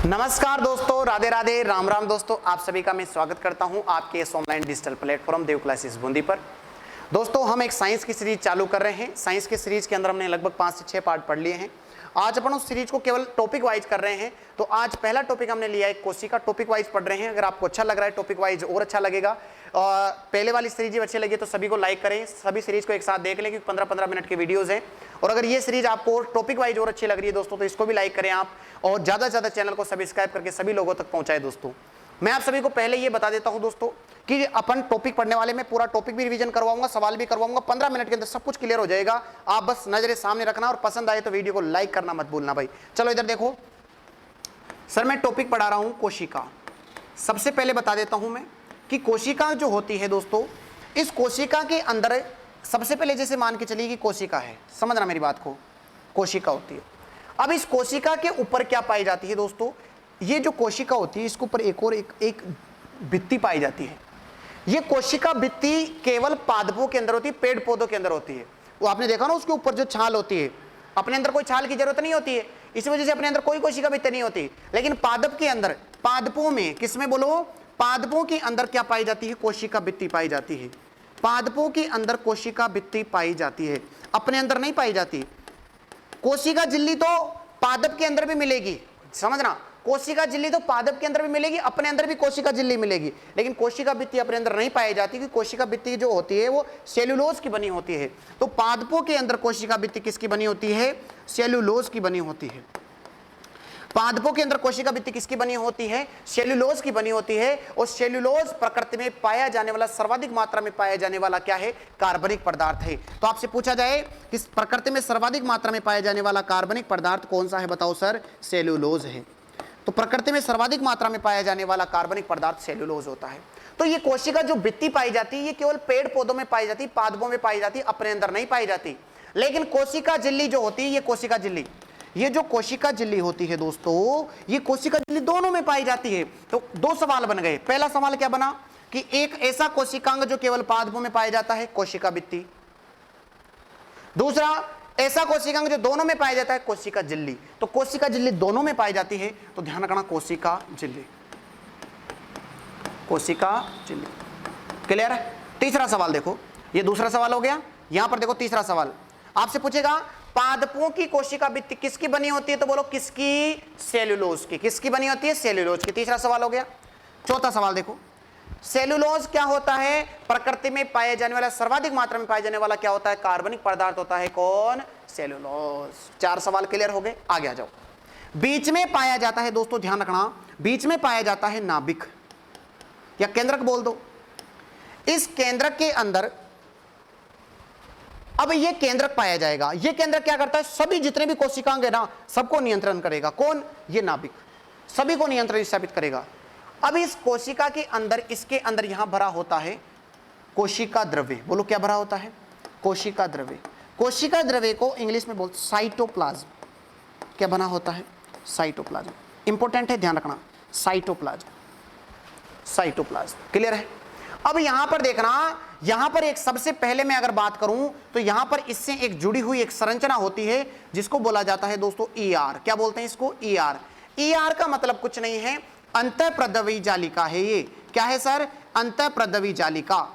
नमस्कार दोस्तों, राधे राधे, राम राम दोस्तों। आप सभी का मैं स्वागत करता हूं आपके इस ऑनलाइन डिजिटल प्लेटफॉर्म देव क्लासेस बूंदी पर। दोस्तों, हम एक साइंस की सीरीज चालू कर रहे हैं। साइंस की सीरीज के अंदर हमने लगभग 5 से 6 पार्ट पढ़ लिए हैं। आज अपन उस सीरीज को केवल टॉपिक वाइज कर रहे हैं। तो आज पहला टॉपिक हमने लिया है कोशिका, टॉपिक वाइज पढ़ रहे हैं। अगर आपको अच्छा लग रहा है टॉपिक वाइज और अच्छा लगेगा। और पहले वाली सीरीज अच्छी लगी तो सभी को लाइक करें, सभी सीरीज को एक साथ देख लें क्योंकि 15-15 मिनट की वीडियोस हैं। और अगर ये सीरीज आपको टॉपिक वाइज और अच्छी लग रही है दोस्तों तो इसको भी लाइक करें आप, और ज़्यादा से ज़्यादा चैनल को सब्सक्राइब करके सभी लोगों तक पहुंचाए। दोस्तों, मैं आप सभी को पहले ये बता देता हूं दोस्तों कि अपन टॉपिक पढ़ने वाले में पूरा टॉपिक भी रिवीजन करवाऊंगा, सवाल भी करवाऊंगा। 15 मिनट के अंदर सब कुछ क्लियर हो जाएगा। आप बस नजरें सामने रखना और पसंद आए तो वीडियो को लाइक करना मत भूलना भाई। चलो इधर देखो सर, मैं टॉपिक पढ़ा रहा हूं कोशिका। सबसे पहले बता देता हूं मैं कि कोशिका जो होती है दोस्तों, इस कोशिका के अंदर सबसे पहले जैसे मान के चलिए कि कोशिका है, समझना मेरी बात को, कोशिका होती है। अब इस कोशिका के ऊपर क्या पाई जाती है दोस्तों, ये जो कोशिका होती है इसके ऊपर एक भित्ति पाई जाती है। ये कोशिका भित्ति केवल पादपों के अंदर होती है, पेड़ पौधों के अंदर होती है। वो आपने देखा ना, उसके ऊपर जो छाल होती है, अपने अंदर कोई छाल की जरूरत नहीं होती है, इस वजह से अपने अंदर कोई कोशिका भित्ति नहीं होती। लेकिन पादप के अंदर, पादपों में, किसमें बोलो, पादपों के अंदर क्या पाई जाती है, कोशिका भित्ति पाई जाती है। पादपों के अंदर कोशिका भित्ति पाई जाती है, अपने अंदर नहीं पाई जाती। कोशिका झिल्ली तो पादप के अंदर भी मिलेगी, समझना, कोशिका झिल्ली तो पादप के अंदर भी मिलेगी, अपने अंदर भी कोशिका झिल्ली मिलेगी, लेकिन कोशिका भित्ति अपने अंदर नहीं पाई जाती क्योंकि कोशिका भित्ति जो होती है वो सेल्यूलोज की बनी होती है। तो पादपों के अंदर कोशिका भित्ति किसकी बनी होती है, सेल्यूलोज की बनी होती है। पादपों के अंदर कोशिका भित्ति किसकी बनी होती है, सेल्यूलोज की बनी होती है। और सेल्यूलोज प्रकृति में पाया जाने वाला, सर्वाधिक मात्रा में पाया जाने वाला क्या है, कार्बनिक पदार्थ है। तो आपसे पूछा जाए कि प्रकृति में सर्वाधिक मात्रा में पाया जाने वाला कार्बनिक पदार्थ कौन सा है, बताओ सर, सेल्यूलोज है। तो प्रकृति में सर्वाधिक मात्रा में पाया जाने वाला कार्बनिक पदार्थ सेल्यूलोज होता है। तो ये कोशिका जो भित्ति पाई जाती है ये केवल पेड़ पौधों में पाई जाती है, पादपों में पाई जाती है, अपने अंदर नहीं पाई जाती। लेकिन कोशिका झिल्ली जो होती है, ये कोशिका झिल्ली, ये जो कोशिका झिल्ली होती है दोस्तों, ये कोशिका झिल्ली दोनों में पाई जाती है। तो दो सवाल बन गए। पहला सवाल क्या बना कि एक ऐसा कोशिकांग जो केवल पादपों में पाया जाता है, कोशिका भित्ति। दूसरा ऐसा कोशिकांग जो दोनों में पाया जाता है, कोशिका झिल्ली। तो कोशिका झिल्ली दोनों में पाई जाती है, तो ध्यान रखना, कोशिका झिल्ली, कोशिका झिल्ली। क्लियर है। तीसरा सवाल देखो, ये दूसरा सवाल हो गया। यहां पर देखो तीसरा सवाल आपसे पूछेगा, पादपों की कोशिका भित्ति किसकी बनी होती है, तो बोलो किसकी, सेल्यूलोज की। किसकी बनी होती है, सेल्यूलोज की। तीसरा सवाल हो गया। चौथा सवाल देखो, सेल्यूलोज क्या होता है, प्रकृति में पाए जाने वाला, सर्वाधिक मात्रा में पाए जाने वाला क्या होता है, कार्बनिक पदार्थ होता है, कौन, सेल्यूलोज। 4 सवाल क्लियर हो गए। आगे आ जाओ। बीच में पाया जाता है दोस्तों, ध्यान रखना, बीच में पाया जाता है नाभिक या केंद्रक बोल दो। इस केंद्रक के अंदर, अब ये केंद्रक पाया जाएगा। ये केंद्रक क्या करता है, सभी जितने भी कोशिकांग है ना, सबको नियंत्रण करेगा। कौन, ये नाभिक, सभी को नियंत्रण स्थापित करेगा। अब इस कोशिका के अंदर, इसके अंदर यहां भरा होता है कोशिका द्रव्य। बोलो क्या भरा होता है, कोशिका द्रव्य। कोशिका द्रव्य को इंग्लिश में बोलते साइटोप्लाज्म। क्या बना होता है, साइटोप्लाज्म। इंपॉर्टेंट है, ध्यान रखना, साइटोप्लाज्म, साइटोप्लाज्म। क्लियर है। अब यहां पर देखना, यहां पर एक सबसे पहले मैं अगर बात करूं तो यहां पर इससे एक जुड़ी हुई एक संरचना होती है जिसको बोला जाता है दोस्तों ईआर। क्या बोलते हैं इसको, ईआर। ईआर का मतलब कुछ नहीं है, अंतःप्रद्रवी जालिका है। ये क्या है सर, अंतःप्रद्रवी जालिका।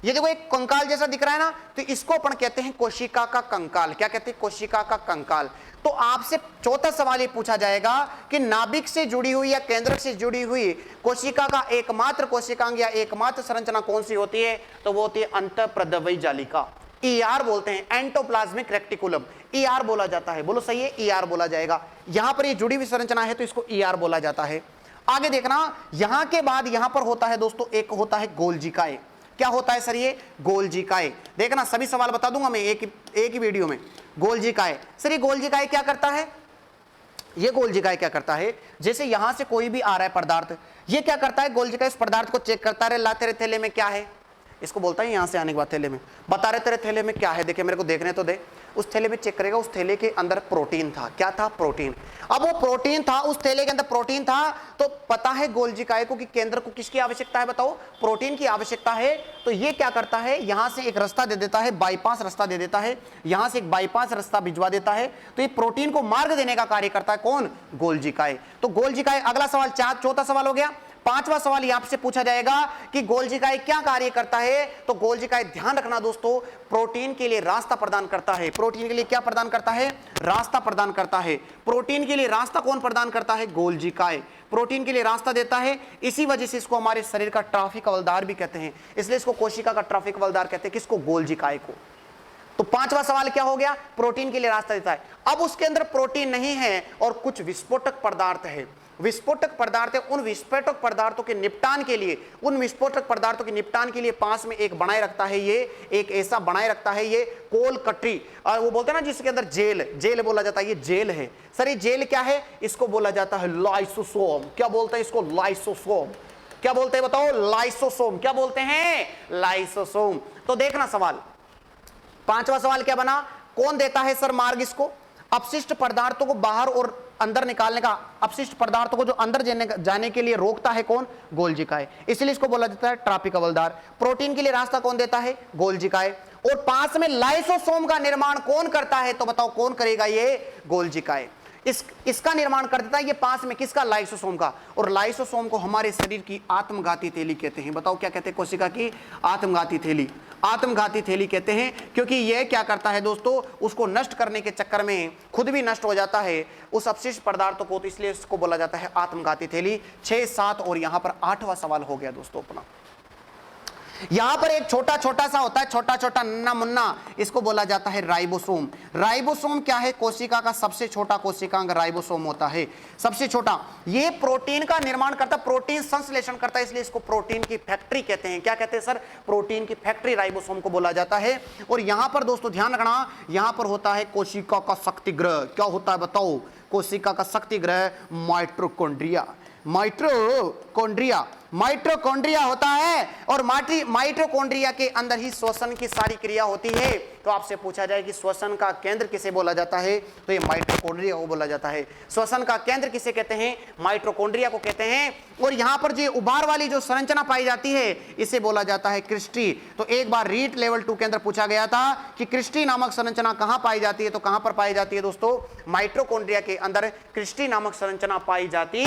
ये देखो एक कंकाल जैसा दिख रहा है ना, तो इसको अपन कहते हैं कोशिका का कंकाल। क्या कहते हैं, कोशिका का कंकाल। तो आपसे चौथा सवाल ये पूछा जाएगा कि नाभिक से जुड़ी हुई या केंद्रक से जुड़ी हुई कोशिका का एकमात्र कोशिकांग या एकमात्र संरचना कौन सी होती है, तो वो होती है अंतःप्रद्रवी जालिका। ईआर बोलते हैं, एंडोप्लाज्मिक रेक्टिकुलम, ईआर बोला जाता है। बोलो सही है, ईआर बोला जाएगा। यहां पर ये जुड़ी हुई संरचना है तो इसको ईआर बोला जाता है। आगे देखना, यहां के बाद यहां पर होता है दोस्तों, एक होता है गोल्जिकाए। क्या होता है सर, ये गोल्जिकाए। देखना सभी सवाल बता दूंगा मैं एक ही वीडियो में। गोल्जिकाए, सर ये गोल्जिकाए क्या करता है, ये गोल्जिकाए क्या करता है, जैसे यहां से कोई भी आ रहा है पदार्थ, ये क्या करता है, गोल्जिकाए इस पदार्थ को चेक करता है, ला तेरे थैले में क्या है, इसको बोलता है यहां से आने के बाद थैले में, बता रहे तेरे थैले में क्या है, देखे मेरे को देखने तो दे। उस थैले में चेक करेगा, उस थैले के अंदर प्रोटीन था। क्या था? प्रोटीन। अब वो प्रोटीन था, उस थैले के अंदर प्रोटीन था, तो पता है गोल्जी काय को कि केंद्र को किसकी आवश्यकता है, बताओ? प्रोटीन की आवश्यकता है। तो ये क्या करता है, यहां से एक रास्ता दे देता है, बाईपास रास्ता दे देता है, यहां से एक बाईपास रास्ता भिजवा देता है। तो ये प्रोटीन को मार्ग देने का कार्य करता है कौन? गोल्जी काय। तो गोल्जी काय, अगला सवाल, चौथा सवाल हो गया। पांचवा सवाल यहां से पूछा जाएगा कि गोल्जी काय क्या कार्य करता है। तो गोल्जी काय, ध्यान रखना दोस्तों, प्रोटीन के लिए रास्ता प्रदान करता है। प्रोटीन के लिए क्या प्रदान करता है? रास्ता प्रदान करता है। प्रोटीन के लिए रास्ता कौन प्रदान करता है? गोल्जी काय। प्रोटीन के लिए रास्ता देता है, इसी वजह से इसको हमारे शरीर का ट्रैफिक हवलदार भी कहते हैं, इसलिए इसको कोशिका का ट्रैफिक हवलदार कहते हैं। किसको? गोल्जी काय को। तो पांचवा सवाल क्या हो गया? प्रोटीन के लिए रास्ता देता है। अब उसके अंदर प्रोटीन नहीं है और कुछ विस्फोटक पदार्थ है। विस्फोटक पदार्थ है, उन विस्फोटक पदार्थों के निपटान के लिए, उन विस्फोटक पदार्थों के निपटान के लिए पास में एक बनाए रखता है, ये एक ऐसा बनाए रखता है ये कोल कटरी। और वो बोलते हैं ना जिसके अंदर जेल बोला जाता है, ये जेल है सर। ये जेल क्या है? इसको बोला जाता है लाइसोसोम। क्या बोलते हैं इसको? लाइसोसोम। क्या बोलते हैं बताओ? लाइसोसोम। क्या बोलते हैं? लाइसोसोम। तो देखना सवाल, पांचवा सवाल क्या बना? कौन देता है सर मार्ग इसको? अपशिष्ट पदार्थों को बाहर और अंदर निकालने का, अपशिष्ट पदार्थों को जो अंदर जाने के लिए रोकता है कौन? गोल्जी काय। इसलिए इसको बोला जाता है ट्रैफिक हवलदार। प्रोटीन के लिए रास्ता कौन देता है? गोल्जी काय। और पास में लाइसोसोम का निर्माण कौन करता है? तो बताओ कौन करेगा? ये गोल्जी काय। इसका निर्माण कर देता है ये पास में, किसका? लाइसोसोम का। और लाइसोसोम को हमारे शरीर की आत्मघाती थैली कहते हैं। बताओ क्या कहते हैं? कोशिका की आत्मघाती थैली। आत्मघाती थैली कहते हैं क्योंकि यह क्या करता है दोस्तों, उसको नष्ट करने के चक्कर में खुद भी नष्ट हो जाता है उस अपशिष्ट पदार्थों को, तो इसलिए इसको बोला जाता है आत्मघाती थैली। 6, 7 और यहां पर 8वां सवाल हो गया दोस्तों अपना। यहां पर एक छोटा छोटा सा होता है, छोटा छोटा नन्ना मुन्ना, इसको बोला जाता है राइबोसोम। राइबोसोम क्या है? कोशिका का सबसे छोटा कोशिकांग राइबोसोम होता है, सबसे छोटा। ये प्रोटीन का निर्माण करता, प्रोटीन संश्लेषण करता है, इसलिए इसको प्रोटीन की फैक्ट्री कहते हैं। क्या कहते हैं सर? प्रोटीन की फैक्ट्री राइबोसोम को बोला जाता है। और यहां पर दोस्तों ध्यान रखना, यहां पर होता है कोशिका का शक्ति ग्रह। क्या होता है बताओ? कोशिका का शक्ति ग्रह माइटोकॉन्ड्रिया। माइटोकॉन्ड्रिया होता है और माइटोकॉन्ड्रिया के अंदर ही श्वसन की सारी क्रिया होती है। तो आपसे पूछा जाए कि श्वसन का केंद्र किसे बोला जाता है? तो ये माइटोकॉन्ड्रिया को बोला जाता है। श्वसन का केंद्र किसे कहते हैं? माइटोकॉन्ड्रिया को कहते हैं। और यहां पर जो उभार वाली जो संरचना पाई जाती है इसे बोला जाता है क्रिस्टी। तो एक बार रीट लेवल 2 के अंदर पूछा गया था कि क्रिस्टी नामक संरचना कहां पाई जाती है? तो कहां पर पाई जाती है दोस्तों? माइटोकॉन्ड्रिया के अंदर क्रिस्टी नामक संरचना पाई जाती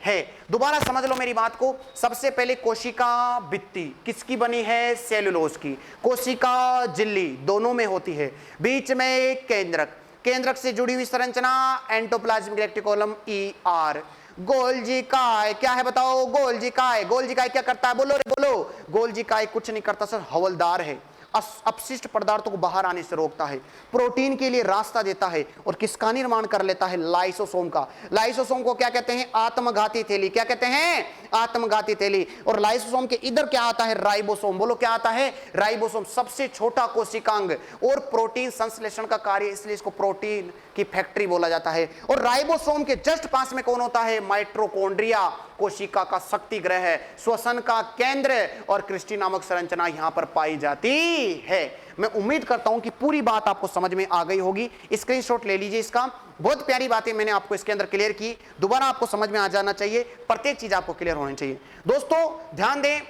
है। दोबारा समझ लो मेरी बात को। सबसे पहले कोशिका भित्ति किसकी बनी है? सेलुलोज की। कोशिका झिल्ली दोनों में होती है, बीच में केंद्रक, केंद्रक से जुड़ी हुई संरचना एंडोप्लाज्मिक रेटिकुलम ER। गोल्जी काय क्या है बताओ? गोल्जी काय। गोल्जी काय क्या करता है? बोलो रे बोलो। गोल्जी काय कुछ नहीं करता सर, हवलदार है। अपशिष्ट पदार्थों को बाहर आने से रोकता है, प्रोटीन के लिए रास्ता देता है और किसका निर्माण कर लेता है? लाइसोसोम का। लाइसोसोम को क्या कहते हैं? आत्मघाती थैली। क्या कहते हैं? आत्मघाती थैली। और लाइसोसोम के इधर क्या आता है? राइबोसोम। बोलो क्या आता है? राइबोसोम। सबसे छोटा कोशिकांग और प्रोटीन संश्लेषण का कार्य, इसलिए इसको प्रोटीन की फैक्ट्री बोला जाता है। और राइबोसोम के जस्ट पास में कौन होता है? माइटोकॉन्ड्रिया, कोशिका का शक्ति ग्रह है, श्वसन का केंद्र और क्रिस्टी नामक संरचना यहां पर पाई जाती है। मैं उम्मीद करता हूं कि पूरी बात आपको समझ में आ गई होगी। स्क्रीनशॉट ले लीजिए इसका। बहुत प्यारी बातें मैंने आपको इसके अंदर क्लियर की, दोबारा आपको समझ में आ जाना चाहिए, प्रत्येक चीज आपको क्लियर होनी चाहिए। दोस्तों ध्यान दें,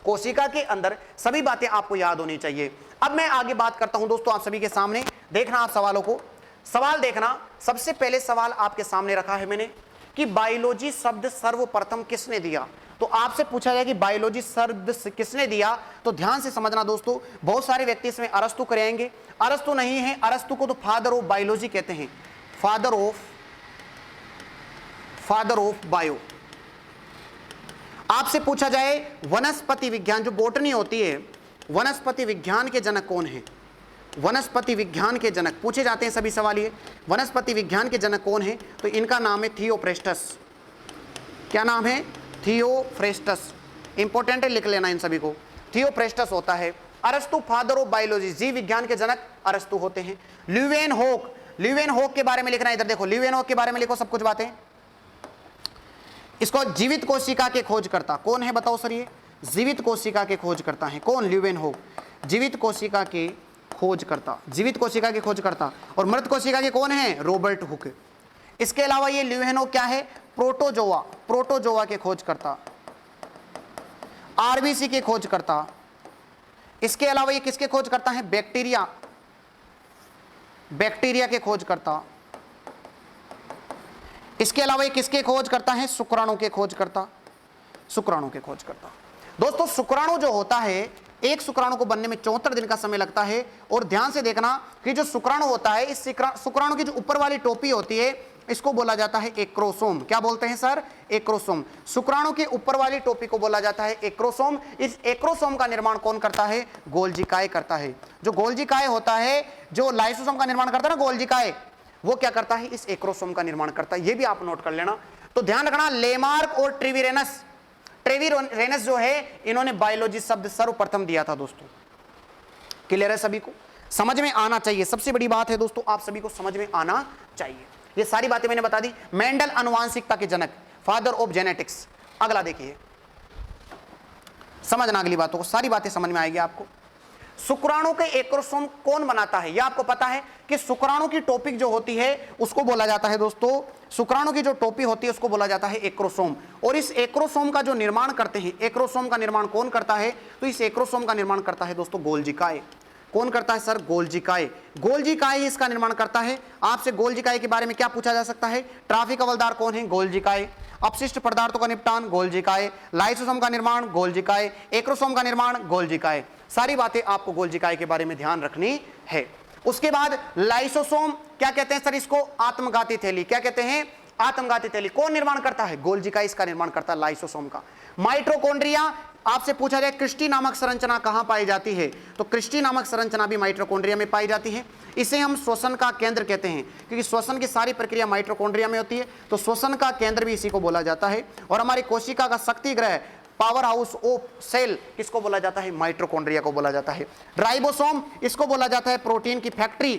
कोशिका के अंदर सभी बातें आपको याद होनी चाहिए। अब मैं आगे बात करता हूं दोस्तों आप सभी के सामने। देखना आप सवालों को, सवाल देखना। सबसे पहले सवाल आपके सामने रखा है मैंने कि बायोलॉजी शब्द सर्वप्रथम किसने दिया? तो आपसे पूछा जाए कि बायोलॉजी शब्द किसने दिया, तो ध्यान से समझना दोस्तों। बहुत सारे व्यक्ति इसमें अरस्तु करेंगे, अरस्तु नहीं है। अरस्तु को तो फादर ऑफ बायोलॉजी कहते हैं, फादर ऑफ बायो। आपसे पूछा जाए वनस्पति विज्ञान, जो बोटनी होती है, वनस्पति विज्ञान के जनक कौन है? वनस्पति विज्ञान के जनक पूछे जाते हैं सभी सवाल। ये वनस्पति विज्ञान के जनक कौन है? तो इनका नाम है थियोफ्रेस्टस। क्या नाम है? थियोफ्रेस्टस। इंपॉर्टेंट है, लिख लेना इन सभी को। थियोफ्रेस्टस होता है। अरस्तु फादर ऑफ बायोलॉजी, जीव विज्ञान के जनक अरस्तु होते हैं। ल्यूवेनहोक, ल्यूवेनहोक के बारे में लिखना, इधर देखो, ल्यूवेनहोक के बारे में लिखो सब कुछ बातें। इसको जीवित कोशिका के खोजकर्ता कौन है बताओ सर? ये जीवित कोशिका के खोज करता है कौन? ल्यूवेनहोक, जीवित कोशिका के खोजकर्ता, जीवित कोशिका के खोजकर्ता। और मृत कोशिका के कौन है? Robert Hooke. इसके अलावा ये ल्यूवेनहोक क्या है? प्रोटोजोआ, प्रोटोजोआ के खोजकर्ता, आरबीसी के खोजकर्ता। इसके अलावा ये किसके खोजकर्ता है? बैक्टीरिया, बैक्टीरिया के खोजकर्ता। इसके अलावा ये किसके खोजकर्ता है? शुक्राणु के खोजकर्ता, शुक्राणु के खोजकर्ता। दोस्तों शुक्राणु जो होता है, एक शुक्राणु को बनने में 74 दिन का समय लगता है। और ध्यान से देखना कि जो शुक्राणु होता है, इस शुक्राणु की जो ऊपर वाली टोपी होती है, इसको बोला जाता है एक्रोसोम। क्या बोलते हैं सर? एक्रोसोम। शुक्राणु के ऊपर वाली टोपी को बोला जाता है एक्रोसोम। इस एक्रोसोम का निर्माण कौन करता है? गोल्जी काय करता है। जो गोल्जी काय होता है, जो लाइसोसोम का निर्माण करता है ना गोल्जी काय, वो क्या करता है? इस एक्रोसोम का निर्माण करता है। ये भी आप नोट कर लेना। तो ध्यान रखना, लेमार्क और ट्रिवीरेनस, ट्रेविरेनस जो है, इन्होंने बायोलॉजी शब्द सर्वप्रथम दिया था दोस्तों। क्लियर है सभी को? समझ में आना चाहिए, सबसे बड़ी बात है दोस्तों, आप सभी को समझ में आना चाहिए। ये सारी बातें मैंने बता दी। मेंडल अनुवांशिकता के जनक, फादर ऑफ जेनेटिक्स। अगला देखिए, समझना अगली बातों को, सारी बातें समझ में आएगी आपको। शुक्राणु के एक्रोसोम कौन बनाता है? यह आपको पता है कि शुक्राणु की टोपिक जो होती है उसको बोला जाता है दोस्तों, शुक्राणु की जो टोपी होती है उसको बोला जाता है एक्रोसोम। और इस एक्रोसोम का जो निर्माण करते हैं, एक्रोसोम का निर्माण कौन करता है? तो इस एक्रोसोम का निर्माण करता है दोस्तों गोल्जी काय। कौन करता है सर? गोल्जी काय। गोल्जी काय ही इसका निर्माण करता है। आपसे गोल्जी काय के बारे में क्या पूछा जा सकता है? ट्राफिक हवलदार कौन है? गोल्जी काय। अपशिष्ट पदार्थों का निपटान? गोल्जी काय। लाइसोसोम का निर्माण? गोल्जी काय। एक्रोसोम का निर्माण? गोल्जी काय। सारी बातें आपको गोल्जी काय के बारे में ध्यान रखनी है। उसके बाद लाइसोसोम, क्या कहते हैं सर इसको? आत्मघाती थैली। क्या कहते हैं? आत्मघाती थैली। कौन निर्माण करता है? गोल्जी काय इसका निर्माण करता है, लाइसोसोम का। माइटोकॉन्ड्रिया, आपसे पूछा जाए क्रिस्टी नामक संरचना कहां पाई जाती है, तो क्रिस्टी नामक संरचना भी माइटोकॉन्ड्रिया में पाई जाती है। इसे हम श्वसन का केंद्र कहते हैं, क्योंकि श्वसन की सारी प्रक्रिया माइटोकॉन्ड्रिया में होती है, तो श्वसन का केंद्र भी इसी को बोला जाता है। और हमारी कोशिका का शक्ति ग्रह, पावर हाउस ऑफ सेल, किसको बोला जाता है? माइटोकॉन्ड्रिया को बोला जाता है। राइबोसोम, इसको बोला जाता है प्रोटीन की फैक्ट्री,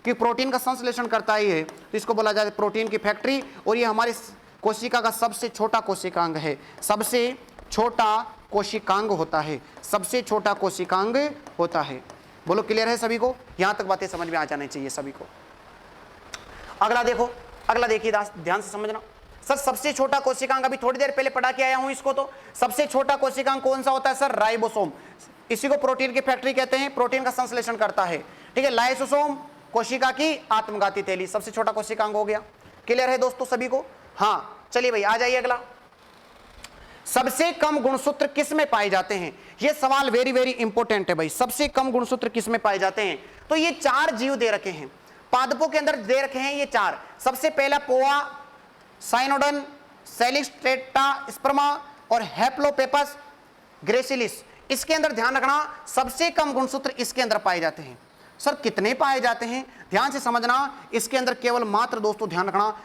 कि प्रोटीन का संश्लेषण करता ही है, तो इसको बोला जाता है प्रोटीन की फैक्ट्री। और ये हमारी कोशिका का सबसे छोटा कोशिकांग है, सबसे छोटा कोशिकांग होता है, सबसे छोटा कोशिकांग होता है। बोलो क्लियर है सभी को? यहां तक बातें समझ में आ जानी चाहिए सभी को। अगला देखो, अगला देखिए, ध्यान से समझना। सर सबसे छोटा कोशिकांग, अभी थोड़ी देर पहले पढ़ा के आया हूं इसको, तो सबसे छोटा कोशिकांग कौन सा होता है सर? राइबोसोम। इसी को प्रोटीन की फैक्ट्री कहते हैं, प्रोटीन का संश्लेषण करता है, ठीक है। लाइसोसोम, कोशिका की आत्मघाती थैली, सबसे छोटा कोशिकांग हो गया। क्लियर है दोस्तों सभी को? हाँ, चलिए भाई आ जाइए अगला। सबसे कम गुणसूत्र किस में पाए जाते हैं? यह सवाल वेरी वेरी इंपॉर्टेंट है भाई। सबसे कम गुणसूत्र किस में पाए जाते हैं? तो ये 4 जीव दे रखे हैं, पादपों के अंदर दे रखे हैं ये 4। सबसे पहला पोआ, साइनोडन, सेलिस्ट्रेटा स्पर्मा और हैप्लोपेपस ग्रेसिलिस। इसके अंदर ध्यान रखना, सबसे कम गुणसूत्र इसके अंदर पाए जाते हैं। सर कितने पाए जाते हैं? ध्यान से समझना, इसके अंदर केवल मात्र दोस्तों ध्यान रखना,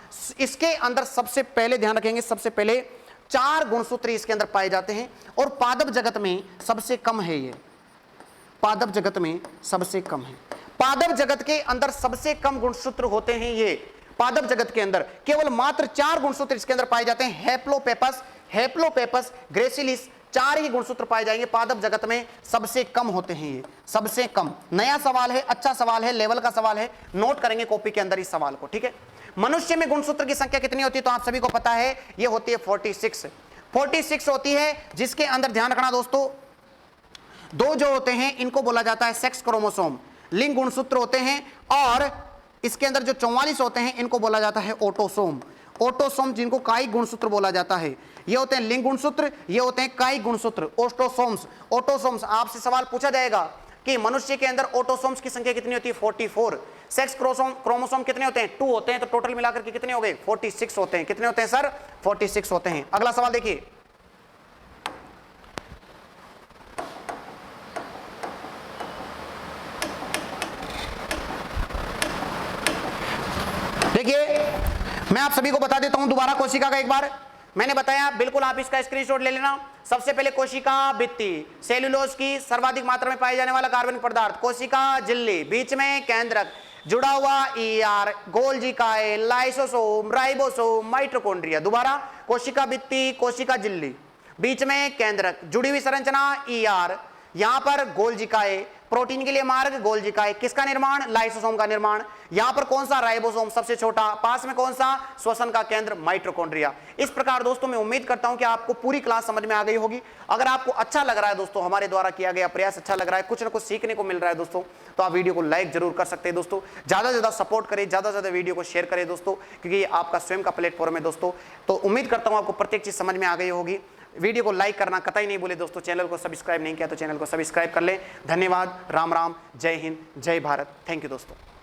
इसके अंदर सबसे पहले ध्यान रखेंगे, सबसे पहले 4 गुणसूत्र इसके अंदर पाए जाते हैं। और पादप जगत में सबसे कम है ये, पादप जगत में सबसे कम है। पादप जगत के अंदर सबसे कम गुणसूत्र होते हैं ये, पादप जगत के अंदर केवल मात्र 4 गुणसूत्र इसके अंदर पाए जाते हैं। हैप्लोपेपस, हैप्लोपेपस ग्रेसिलिस, 4 ही गुणसूत्र पाए जाएंगे। पादप जगत में सबसे कम होते हैं ये, सबसे कम। नया सवाल है, अच्छा सवाल है, लेवल का सवाल है, नोट करेंगे कॉपी के अंदर इस सवाल को, ठीक है। मनुष्य में गुणसूत्र की संख्या कितनी होती है? तो आप सभी को पता है, ये होती है 46 होती है, जिसके अंदर ध्यान रखना दोस्तों, 2 जो होते हैं इनको बोला जाता है सेक्स क्रोमोसोम, लिंग गुणसूत्र होते हैं। और इसके अंदर जो 44 होते हैं इनको बोला जाता है ऑटोसोम, ऑटोसोम, जिनको कायिक गुणसूत्र बोला जाता है। ये होते हैं लिंग गुणसूत्र, ये होते हैं कायिक गुणसूत्र, ऑटोसोम्स। ऑटोसोम्स, आपसे सवाल पूछा जाएगा कि मनुष्य के अंदर ऑटोसोम्स की संख्या कितनी होती है? 44। सेक्स क्रोमोसोम कितने होते हैं? 2 होते हैं, तो टोटल मिलाकर के कितने हो गए? 46 होते हैं। कितने होते हैं सर? 46 होते हैं। अगला सवाल देखिए, देखिए मैं आप सभी को बता देता हूं दोबारा कोशिका का एक बार। मैंने बताया, बिल्कुल आप इसका स्क्रीनशॉट ले लेना। सबसे पहले कोशिका भित्ति, सेल्यूलोज की सर्वाधिक मात्रा में पाए जाने वाला कार्बनिक पदार्थ, कोशिका झिल्ली, बीच में केंद्रक, जुड़ा हुआ ईआर, गोल्जी काय, लाइसोसोम, राइबोसोम, माइटोकॉन्ड्रिया। दोबारा, कोशिका भित्ति, कोशिका झिल्ली, बीच में केंद्रक, जुड़ी हुई संरचना ER, यहां पर गोल्जिकाए, प्रोटीन के लिए मार्ग गोल्जिकाए, किसका निर्माण, लाइसोसोम का निर्माण, यहां पर कौन सा, राइबोसोम सबसे छोटा, पास में कौन सा, श्वसन का केंद्र माइटोकॉन्ड्रिया। इस प्रकार दोस्तों मैं उम्मीद करता हूं कि आपको पूरी क्लास समझ में आ गई होगी। अगर आपको अच्छा लग रहा है दोस्तों, हमारे द्वारा किया गया प्रयास अच्छा लग रहा है, कुछ ना कुछ सीखने को मिल रहा है दोस्तों, तो आप वीडियो को लाइक जरूर कर सकते हैं दोस्तों। ज्यादा से ज्यादा सपोर्ट करें, ज्यादा से ज्यादा वीडियो को शेयर करें दोस्तों, क्योंकि ये आपका स्वयं का प्लेटफॉर्म है दोस्तों। तो उम्मीद करता हूं आपको प्रत्येक चीज समझ में आ गई होगी। वीडियो को लाइक करना कतई नहीं भूले दोस्तों। चैनल को सब्सक्राइब नहीं किया तो चैनल को सब्सक्राइब कर लें। धन्यवाद। राम राम, जय हिंद, जय भारत। थैंक यू दोस्तों।